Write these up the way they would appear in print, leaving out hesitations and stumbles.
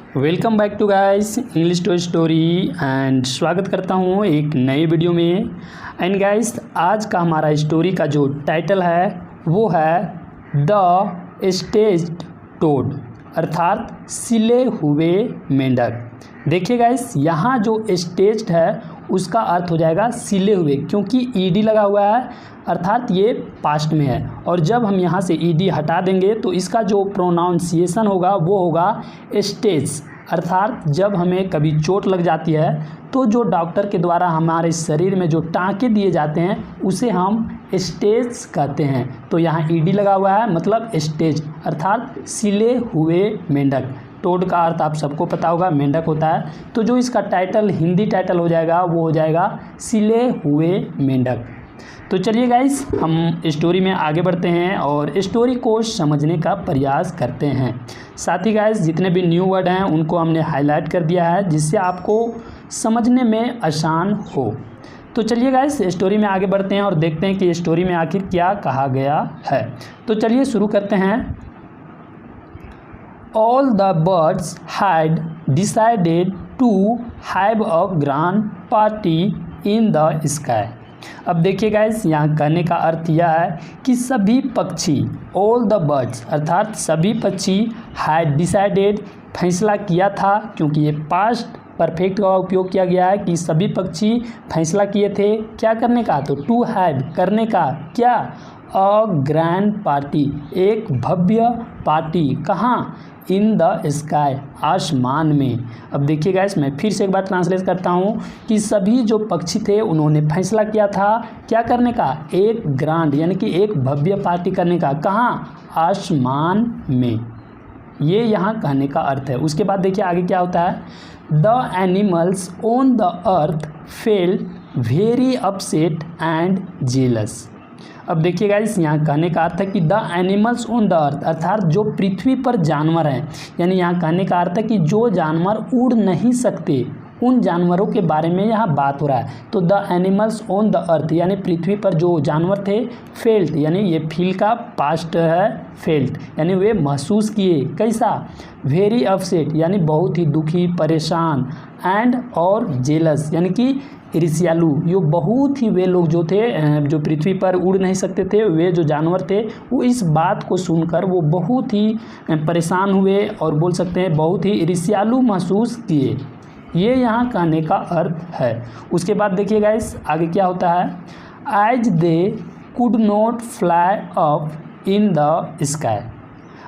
Welcome back to guys English to story and स्वागत करता हूँ एक नए वीडियो में। एंड गाइस आज का हमारा स्टोरी का जो टाइटल है वो है द स्टेज्ड टोड, अर्थात सिले हुए मेंढक। देखिए गाइस, यहाँ जो स्टेज्ड है उसका अर्थ हो जाएगा सिले हुए, क्योंकि ईडी लगा हुआ है अर्थात ये पास्ट में है। और जब हम यहाँ से ईडी हटा देंगे तो इसका जो प्रोनाउंसिएशन होगा वो होगा स्टेज, अर्थात जब हमें कभी चोट लग जाती है तो जो डॉक्टर के द्वारा हमारे शरीर में जो टाँके दिए जाते हैं उसे हम स्टेज कहते हैं। तो यहाँ ईडी लगा हुआ है, मतलब स्टेज अर्थात सिले हुए मेंढक। टोड का अर्थ आप सबको पता होगा, मेंढक होता है। तो जो इसका टाइटल हिंदी टाइटल हो जाएगा वो हो जाएगा सिले हुए मेंढक। तो चलिए गाइस, हम स्टोरी में आगे बढ़ते हैं और स्टोरी को समझने का प्रयास करते हैं। साथ ही गाइस, जितने भी न्यू वर्ड हैं उनको हमने हाईलाइट कर दिया है जिससे आपको समझने में आसान हो। तो चलिए गाइस, स्टोरी में आगे बढ़ते हैं और देखते हैं कि स्टोरी में आखिर क्या कहा गया है। तो चलिए शुरू करते हैं। All the birds had decided to have a grand party in the sky। अब देखिए गाइस, यहाँ कहने का अर्थ यह है कि सभी पक्षी, ऑल द बर्ड्स अर्थात सभी पक्षी, हैड डिसाइडेड फैसला किया था, क्योंकि ये पास्ट परफेक्ट का उपयोग किया गया है कि सभी पक्षी फैसला किए थे क्या करने का, तो टू हैव करने का, क्या, अ ग्रैंड पार्टी एक भव्य पार्टी, कहाँ, इन द स्काई आसमान में। अब देखिए गाइस, मैं फिर से एक बार ट्रांसलेट करता हूँ कि सभी जो पक्षी थे उन्होंने फैसला किया था क्या करने का, एक ग्रांड यानी कि एक भव्य पार्टी करने का, कहाँ, आसमान में। ये यहाँ कहने का अर्थ है। उसके बाद देखिए आगे क्या होता है। The animals on the earth felt very upset and jealous. अब देखिए गाइस, यहाँ कहने का अर्थ है कि द एनिमल्स ऑन द अर्थ अर्थात जो पृथ्वी पर जानवर हैं, यानी यहाँ कहने का अर्थ है कि जो जानवर उड़ नहीं सकते उन जानवरों के बारे में यहाँ बात हो रहा है। तो द एनिमल्स ऑन द अर्थ यानी पृथ्वी पर जो जानवर थे, फेल्ट यानी ये फील का पास्ट है, फेल्ट यानी वे महसूस किए, कैसा, वेरी अपसेट यानी बहुत ही दुखी परेशान, एंड और जेलस यानी कि ईर्ष्यालु। यो बहुत ही वे लोग जो थे जो पृथ्वी पर उड़ नहीं सकते थे, वे जो जानवर थे वो इस बात को सुनकर वो बहुत ही परेशान हुए और बोल सकते हैं बहुत ही ईर्ष्यालु महसूस किए। ये यहाँ कहने का अर्थ है। उसके बाद देखिए गाइस आगे क्या होता है। As they could not fly up in the sky.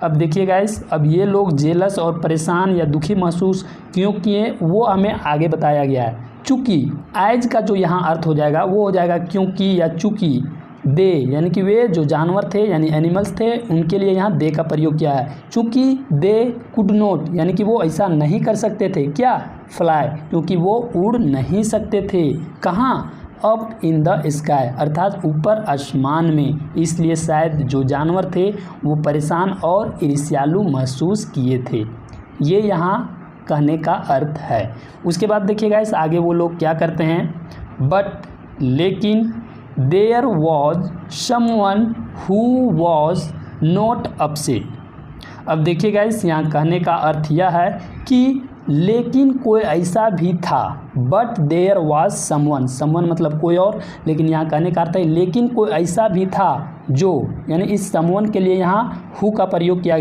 अब देखिए गाइस, अब ये लोग जेलस और परेशान या दुखी महसूस क्यों किए वो हमें आगे बताया गया है। चूँकि एज का जो यहाँ अर्थ हो जाएगा वो हो जाएगा क्योंकि या चूँकि। दे यानी कि वे जो जानवर थे यानी एनिमल्स थे उनके लिए यहाँ दे का प्रयोग किया है। चूँकि दे कुड नॉट यानी कि वो ऐसा नहीं कर सकते थे, क्या, फ्लाई, क्योंकि वो उड़ नहीं सकते थे, कहाँ, अप इन द स्काई अर्थात ऊपर आसमान में। इसलिए शायद जो जानवर थे वो परेशान और ईर्ष्यालु महसूस किए थे। ये यहाँ कहने का अर्थ है। उसके बाद देखिए गाइस आगे वो लोग क्या करते हैं। बट लेकिन there was someone who was not upset. अब देखिए गाइस, यहाँ कहने का अर्थ यह है कि लेकिन कोई ऐसा भी था, but there was someone, someone मतलब कोई और, लेकिन यहाँ कहने का अर्थ है लेकिन कोई ऐसा भी था जो, यानी इस समवन के लिए यहाँ हु का प्रयोग किया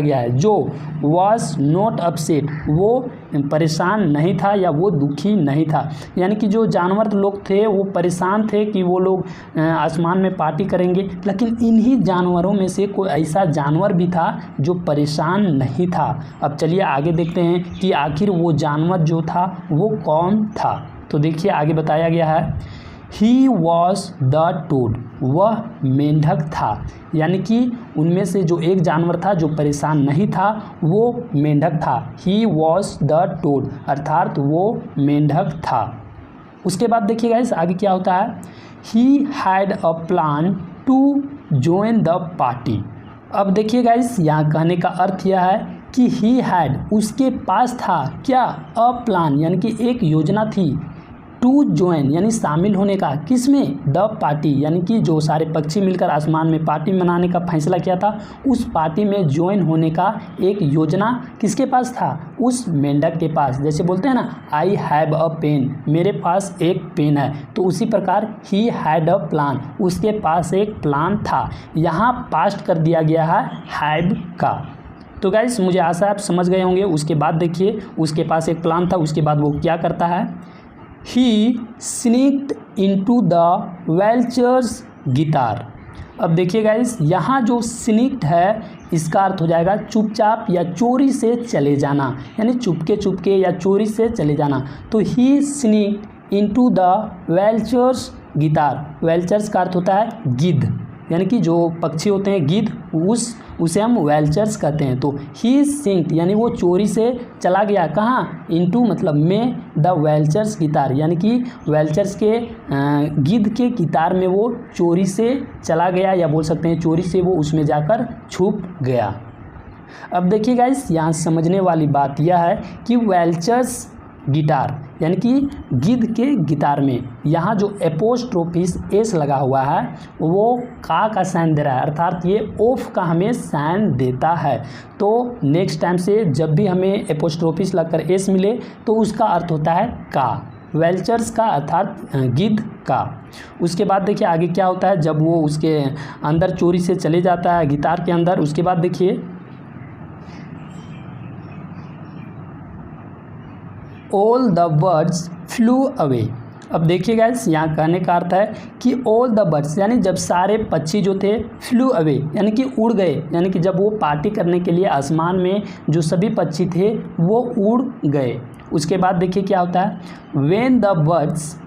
गया है, जो वाज नॉट अपसेट वो परेशान नहीं था या वो दुखी नहीं था। यानी कि जो जानवर लोग थे वो परेशान थे कि वो लोग आसमान में पार्टी करेंगे, लेकिन इन्हीं जानवरों में से कोई ऐसा जानवर भी था जो परेशान नहीं था। अब चलिए आगे देखते हैं कि आखिर वो जानवर जो था वो कौन था। तो देखिए आगे बताया गया है। ही वॉज द टोड, वह मेंढक था, यानी कि उनमें से जो एक जानवर था जो परेशान नहीं था वो मेंढक था। ही वॉज द टोड अर्थात वो मेंढक था। उसके बाद देखिए गाइस आगे क्या होता है। He had a plan to join the party. अब देखिए गाइस, यहाँ कहने का अर्थ यह है कि ही हैड उसके पास था, क्या, अ प्लान यानी कि एक योजना थी, टू ज्वाइन यानी शामिल होने का, किसमें, द पार्टी यानी कि जो सारे पक्षी मिलकर आसमान में पार्टी मनाने का फैसला किया था, उस पार्टी में ज्वाइन होने का एक योजना किसके पास था, उस मेंढक के पास। जैसे बोलते हैं ना, आई हैव अ पेन, मेरे पास एक पेन है, तो उसी प्रकार ही हैड अ प्लान, उसके पास एक प्लान था। यहाँ पास्ट कर दिया गया है हैव का। तो गाइस मुझे आशा है आप समझ गए होंगे। उसके बाद देखिए, उसके पास एक प्लान था, उसके बाद वो क्या करता है, ही sneaked into the vultures guitar. अब देखिए गाइस, यहाँ जो स्नीक्ड है इसका अर्थ हो जाएगा चुपचाप या चोरी से चले जाना, यानी चुपके चुपके या चोरी से चले जाना। तो ही sneaked into the vultures guitar, vultures का अर्थ होता है गिद्ध, यानी कि जो पक्षी होते हैं गिद्ध, उसे हम वेल्चर्स कहते हैं। तो ही सिंक्ड यानी वो चोरी से चला गया, कहाँ, इनटू मतलब में द वेल्चर्स गिटार, यानी कि वेल्चर्स के गिद्ध के गिटार में वो चोरी से चला गया, या बोल सकते हैं चोरी से वो उसमें जाकर छुप गया। अब देखिए गाइस, यहाँ समझने वाली बात यह है कि वेल्चर्स गिटार यानी कि गिद्ध के गिटार में यहाँ जो एपोस्ट्रोफिस एस लगा हुआ है वो का साइन दे रहा है, अर्थात ये ओफ का हमें साइन देता है। तो नेक्स्ट टाइम से जब भी हमें एपोस्ट्रोफिस लगकर एस मिले तो उसका अर्थ होता है का, वेल्चर्स का अर्थात गिद्ध का। उसके बाद देखिए आगे क्या होता है, जब वो उसके अंदर चोरी से चले जाता है गिटार के अंदर, उसके बाद देखिए all the birds flu away. अब देखिए गाइस, यहाँ कहने का अर्थ है कि ऑल द बर्ड्स यानी जब सारे पक्षी जो थे फ्लू अवे यानी कि उड़ गए, यानी कि जब वो पार्टी करने के लिए आसमान में जो सभी पक्षी थे वो उड़ गए। उसके बाद देखिए क्या होता है, when the birds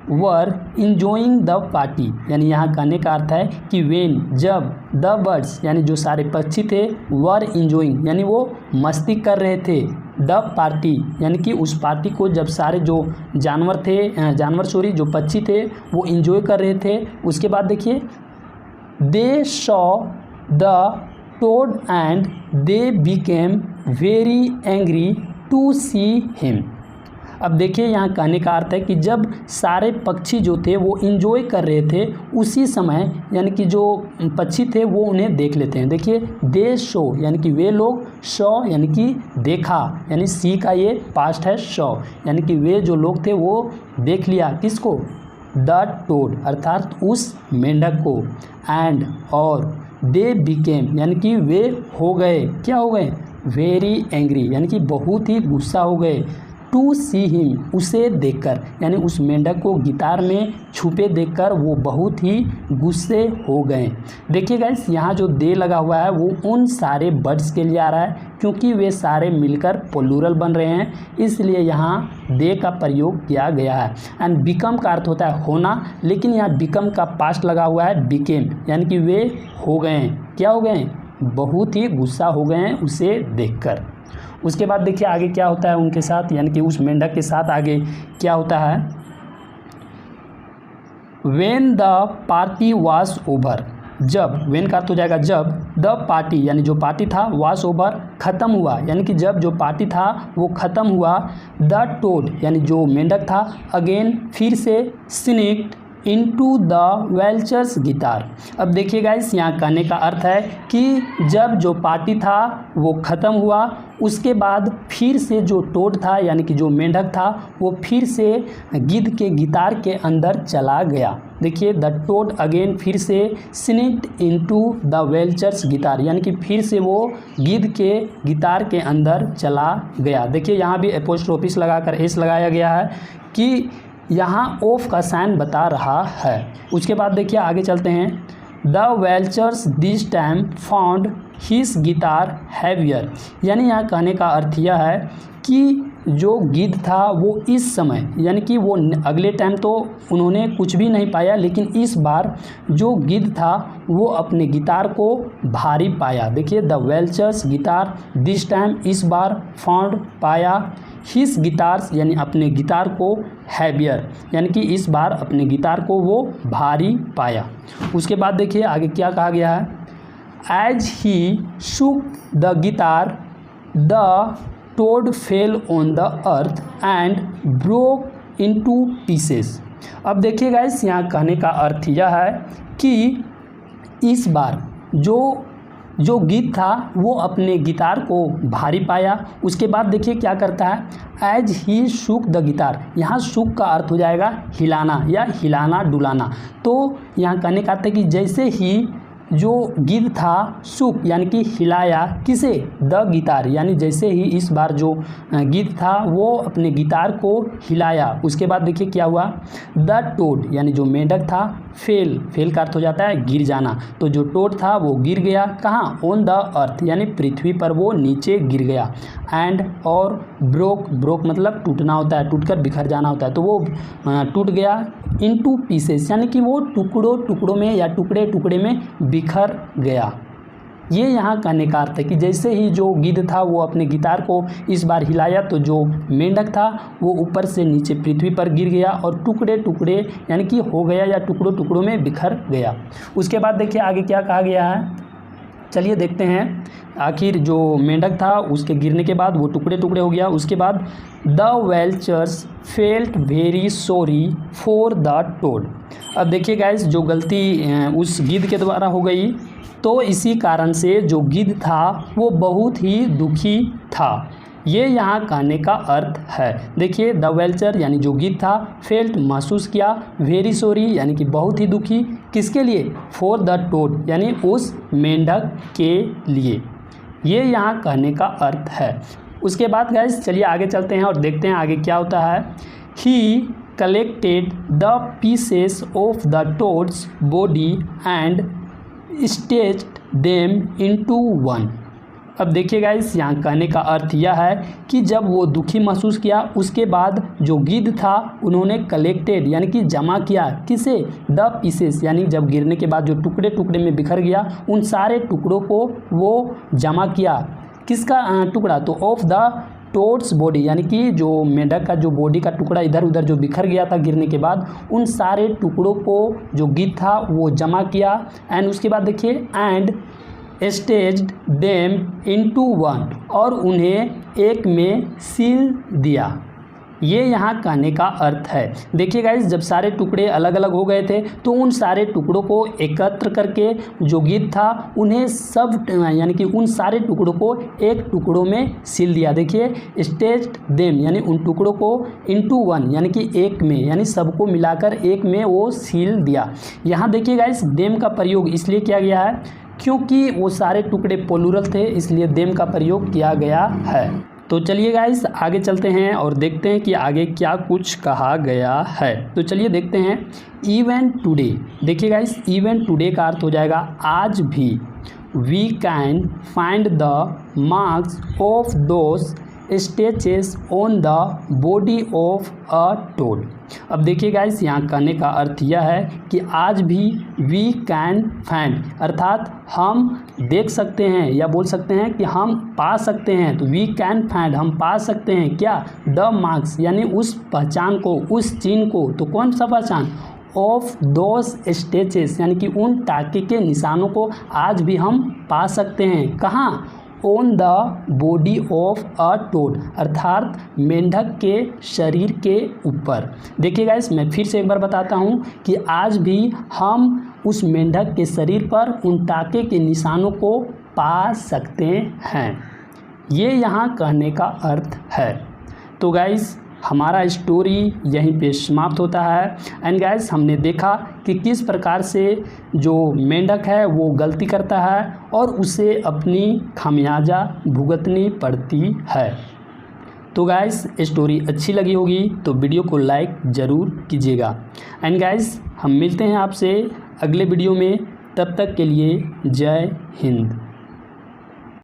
were enjoying the party, यानी यहाँ कहने का अर्थ है कि वेन जब, द बर्ड्स यानी जो सारे पक्षी थे, वर इंजॉइंग यानी वो मस्ती कर रहे थे, द पार्टी यानी कि उस पार्टी को जब सारे जो जानवर थे, जो पक्षी थे वो इंजॉय कर रहे थे। उसके बाद देखिए they saw the toad and they became very angry to see him. अब देखिए यहाँ कहने का अर्थ है कि जब सारे पक्षी जो थे वो इंजॉय कर रहे थे, उसी समय यानी कि जो पक्षी थे वो उन्हें देख लेते हैं। देखिए दे शो यानी कि वे लोग, शो यानी कि देखा, यानी सी का ये पास्ट है शो, यानी कि वे जो लोग थे वो देख लिया, किसको, द टोड अर्थात उस मेंढक को, एंड और दे बिकेम यानी कि वे हो गए, क्या हो गए, वेरी एंग्री यानी कि बहुत ही गुस्सा हो गए, टू सी हिम उसे देखकर, यानी उस मेंढक को गिटार में छुपे देखकर वो बहुत ही गुस्से हो गए। देखिए गाइस, यहाँ जो दे लगा हुआ है वो उन सारे बर्ड्स के लिए आ रहा है, क्योंकि वे सारे मिलकर प्लूरल बन रहे हैं, इसलिए यहाँ दे का प्रयोग किया गया है। एंड बिकम का अर्थ होता है होना, लेकिन यहाँ बिकम का पास्ट लगा हुआ है बिकेम, यानी कि वे हो गए हैं, क्या हो गए, बहुत ही गुस्सा हो गए हैं उसे देखकर। उसके बाद देखिए आगे क्या होता है उनके साथ, यानी कि उस मेंढक के साथ आगे क्या होता है, when the party was over, जब, व्हेन का अर्थ हो जाएगा जब, द पार्टी यानी जो पार्टी था, वाज ओवर ख़त्म हुआ, यानी कि जब जो पार्टी था वो ख़त्म हुआ, द टोड यानी जो मेंढक था, अगेन फिर से, sneaked into the vultures guitar. अब देखिए गाइस, यहाँ कहने का अर्थ है कि जब जो पार्टी था वो ख़त्म हुआ, उसके बाद फिर से जो टोड था यानी कि जो मेंढक था वो फिर से गिद्ध के गिटार के अंदर चला गया। देखिए द टोड अगेन फिर से sneaked into the vultures guitar, यानी कि फिर से वो गिद्ध के गिटार के अंदर चला गया। देखिए यहाँ भी एपोस्ट्रोफिस लगाकर एस लगाया गया है कि यहाँ ऑफ का साइन बता रहा है। उसके बाद देखिए आगे चलते हैं, the welchers this time found his guitar heavier, यानी यहाँ कहने का अर्थ यह है कि जो गिद्ध था वो इस समय, यानी कि वो अगले टाइम तो उन्होंने कुछ भी नहीं पाया, लेकिन इस बार जो गिद्ध था वो अपने गिटार को भारी पाया। देखिए the vultures guitar this time इस बार, फाउंड पाया, हिज गिटार्स यानी अपने गिटार को, हैवियर यानी कि इस बार अपने गिटार को वो भारी पाया। उसके बाद देखिए आगे क्या कहा गया है, as he shook the guitar the toad fell on the earth and broke into pieces. अब देखिए गाइस, यहाँ कहने का अर्थ यह है कि इस बार जो गिद्ध था वो अपने गिटार को भारी पाया। उसके बाद देखिए क्या करता है, as he shook the guitar. यहाँ शुक का अर्थ हो जाएगा हिलाना या हिलाना डुलाना। तो यहाँ कहने का अर्थ है कि जैसे ही जो गिद्ध था शुक यानी कि हिलाया, किसे, द गिटार, यानी जैसे ही इस बार जो गिद्ध था वो अपने गिटार को हिलाया। उसके बाद देखिए क्या हुआ, द टोड यानी जो मेंढक था, फेल का अर्थ हो जाता है गिर जाना। तो जो टोड था वो गिर गया, कहाँ, ऑन द अर्थ यानी पृथ्वी पर वो नीचे गिर गया। एंड और ब्रोक मतलब टूटना होता है, टूटकर बिखर जाना होता है। तो वो टूट गया इनटू पीसेस यानी कि वो टुकड़ों में या टुकड़े में बिखर गया। ये यहाँ कहने का अर्थ है कि जैसे ही जो गिद्ध था वो अपने गिटार को इस बार हिलाया तो जो मेंढक था वो ऊपर से नीचे पृथ्वी पर गिर गया और टुकड़े यानी कि हो गया या टुकड़ों में बिखर गया। उसके बाद देखिए आगे क्या कहा गया है, चलिए देखते हैं। आखिर जो मेंढक था उसके गिरने के बाद वो टुकड़े हो गया। उसके बाद the welchers felt very sorry for the toad. अब देखिए गाइस, जो गलती उस गिद्ध के द्वारा हो गई तो इसी कारण से जो गिद्ध था वो बहुत ही दुखी था। ये यहाँ कहने का अर्थ है। देखिए द वेल्चर यानी जो गिद्ध था, फेल्ट महसूस किया, वेरी सॉरी यानी कि बहुत ही दुखी, किसके लिए, फॉर द टोड यानी उस मेंढक के लिए। ये यहाँ कहने का अर्थ है। उसके बाद गाइस चलिए आगे चलते हैं और देखते हैं आगे क्या होता है। He collected the pieces of the toad's body and stitched them into one. अब देखिए गाइस, यहाँ कहने का अर्थ यह है कि जब वो दुखी महसूस किया उसके बाद जो गिद्ध था उन्होंने कलेक्टेड यानी कि जमा किया, किसे, द पीसेस यानी जब गिरने के बाद जो टुकड़े में बिखर गया उन सारे टुकड़ों को वो जमा किया। किसका टुकड़ा, तो ऑफ द टोड्स बॉडी यानी कि जो मेंढक का जो बॉडी का टुकड़ा इधर उधर जो बिखर गया था गिरने के बाद, उन सारे टुकड़ों को जो गिद्ध था वो जमा किया। एंड उसके बाद देखिए and staged them into one और उन्हें एक में सील दिया। ये यहाँ कहने का अर्थ है। देखिए गाइस, जब सारे टुकड़े अलग अलग हो गए थे तो उन सारे टुकड़ों को एकत्र करके जो गिद्ध था उन्हें सब यानी कि उन सारे टुकड़ों को एक टुकड़ों में सील दिया। देखिए स्टेज्ड देम यानी उन टुकड़ों को इनटू वन यानी कि एक में, यानी सबको मिलाकर एक में वो सील दिया। यहाँ देखिए गाइस, देम का प्रयोग इसलिए किया गया है क्योंकि वो सारे टुकड़े प्लूरल थे, इसलिए देम का प्रयोग किया गया है। तो चलिए गाइस आगे चलते हैं और देखते हैं कि आगे क्या कुछ कहा गया है। तो चलिए देखते हैं इवन टुडे। देखिए गाइस, इवन टुडे का अर्थ हो जाएगा आज भी। We can find the marks of those stitches on the body of a toad. अब देखिए गाइस, यहाँ कहने का अर्थ यह है कि आज भी वी कैन फाइंड अर्थात हम देख सकते हैं या बोल सकते हैं कि हम पा सकते हैं। तो वी कैन फाइंड हम पा सकते हैं क्या, द मार्क्स यानी उस पहचान को, उस चिन्ह को। तो कौन सा पहचान, ऑफ दोज स्टेचेस यानी कि उन टाके के निशानों को आज भी हम पा सकते हैं। कहाँ, on the body of a toad अर्थात मेंढक के शरीर के ऊपर। देखिए गाइस, मैं फिर से एक बार बताता हूँ कि आज भी हम उस मेंढक के शरीर पर उन टाके के निशानों को पा सकते हैं। ये यहाँ कहने का अर्थ है। तो गाइस, हमारा स्टोरी यहीं पे समाप्त होता है। एंड गाइस, हमने देखा कि किस प्रकार से जो मेंढक है वो गलती करता है और उसे अपनी खामियाजा भुगतनी पड़ती है। तो गाइस, स्टोरी अच्छी लगी होगी तो वीडियो को लाइक ज़रूर कीजिएगा। एंड गाइस, हम मिलते हैं आपसे अगले वीडियो में। तब तक के लिए जय हिंद।